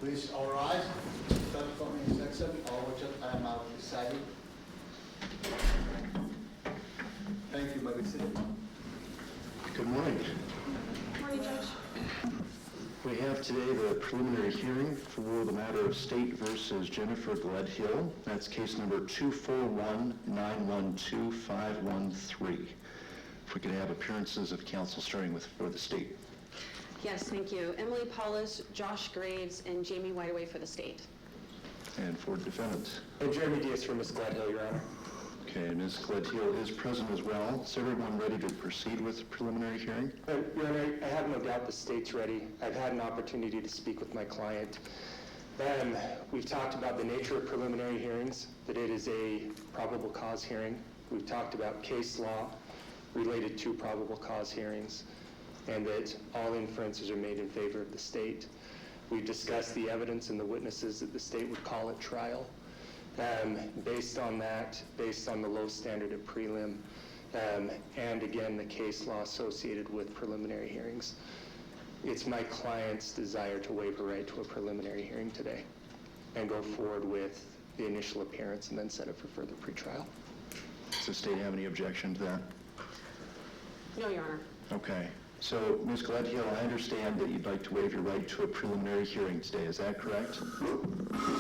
Please all rise. Start from the section. All which I am out deciding. Thank you, Madam City. Good morning. Morning, Judge. We have today the preliminary hearing for the matter of State versus Jennifer Gledhill. That's case number 241912513. If we could have appearances of counsel starting with for the state. Yes, thank you. Emily Paulus, Josh Graves, and Jamie Whiteaway for the state. And for defendant. And Jeremy Diaz for Ms. Gledhill, Your Honor. Okay, Ms. Gledhill is present as well. Is everyone ready to proceed with the preliminary hearing? Your Honor, I have no doubt the state's ready. I've had an opportunity to speak with my client. We've talked about the nature of preliminary hearings, that it is a probable cause hearing. We've talked about case law related to probable cause hearings, and that all inferences are made in favor of the state. We've discussed the evidence and the witnesses that the state would call at trial. Based on that, based on the low standard of prelim, and again, the case law associated with preliminary hearings, it's my client's desire to waive a right to a preliminary hearing today and go forward with the initial appearance and then set it for further pretrial. Does the state have any objection to that? No, Your Honor. Okay. So, Ms. Gledhill, I understand that you'd like to waive your right to a preliminary hearing today. Is that correct? Your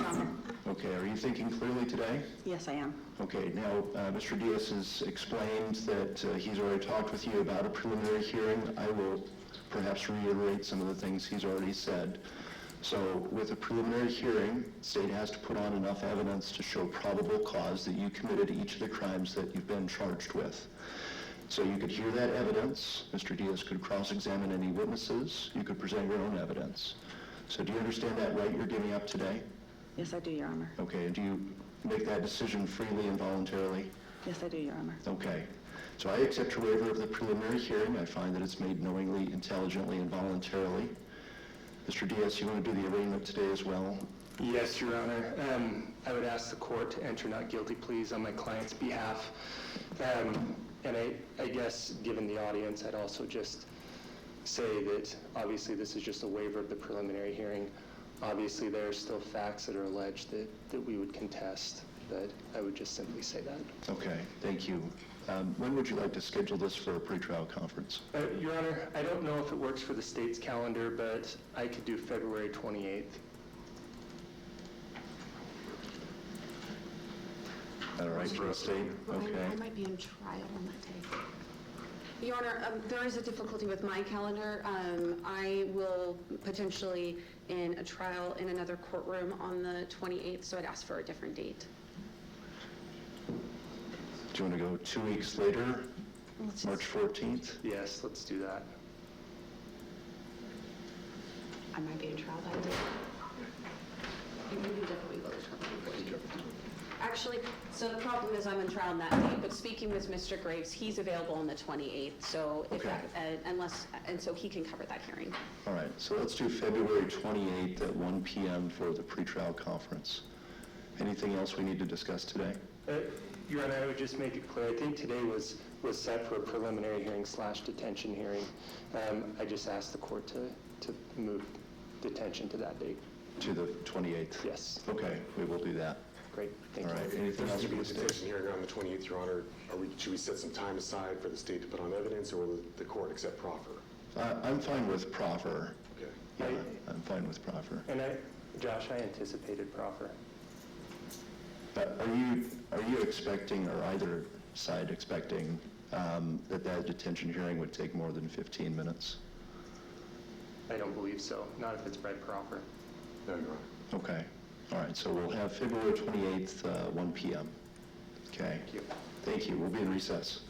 Honor. Okay. Are you thinking clearly today? Yes, I am. Okay. Now, Mr. Diaz has explained that he's already talked with you about a preliminary hearing. I will perhaps reiterate some of the things he's already said. So, with a preliminary hearing, the state has to put on enough evidence to show probable cause that you committed each of the crimes that you've been charged with. So you could hear that evidence. Mr. Diaz could cross-examine any witnesses. You could present your own evidence. So do you understand that right you're giving up today? Yes, I do, Your Honor. Okay, and do you make that decision freely and voluntarily? Yes, I do, Your Honor. Okay. So I accept your waiver of the preliminary hearing. I find that it's made knowingly, intelligently, and voluntarily. Mr. Diaz, you want to do the arraignment today as well? Yes, Your Honor. I would ask the court to enter not guilty pleas on my client's behalf. And I guess, given the audience, I'd also just say that obviously this is just a waiver of the preliminary hearing. Obviously, there are still facts that are alleged that we would contest, but I would just simply say that. Okay, thank you. When would you like to schedule this for a pretrial conference? Your Honor, I don't know if it works for the state's calendar, but I could do February 28th. All right, for the state? Okay. I might be in trial on that day. Your Honor, there is a difficulty with my calendar. I will potentially in a trial in another courtroom on the 28th, so I'd ask for a different date. Do you want to go 2 weeks later, March 14th? Yes, let's do that. I might be in trial that day. You can definitely go to trial on the 14th. Actually, so the problem is I'm in trial on that day, but speaking with Mr. Graves, he's available on the 28th, so if Okay. and so he can cover that hearing. All right, so let's do February 28th at 1 p.m. for the pretrial conference. Anything else we need to discuss today? Your Honor, I would just make it clear, I think today was set for a preliminary hearing / detention hearing. I just asked the court to move detention to that date. To the 28th? Yes. Okay, we will do that. Great, thank All you. right, anything else There's for going the to be a state? detention hearing on the 28th, Your Honor. Should we set some time aside for the state to put on evidence, or will the court accept proffer? I'm fine with proffer. Okay. Yeah, I'm fine with proffer. And Josh, I anticipated proffer. But are you expecting, or either side expecting, that detention hearing would take more than 15 minutes? I don't believe so, not if it's read proffer. No, Your Honor. Okay. All right, so we'll have February 28th, 1 p.m. Okay. Thank you. Thank you. We'll be in recess.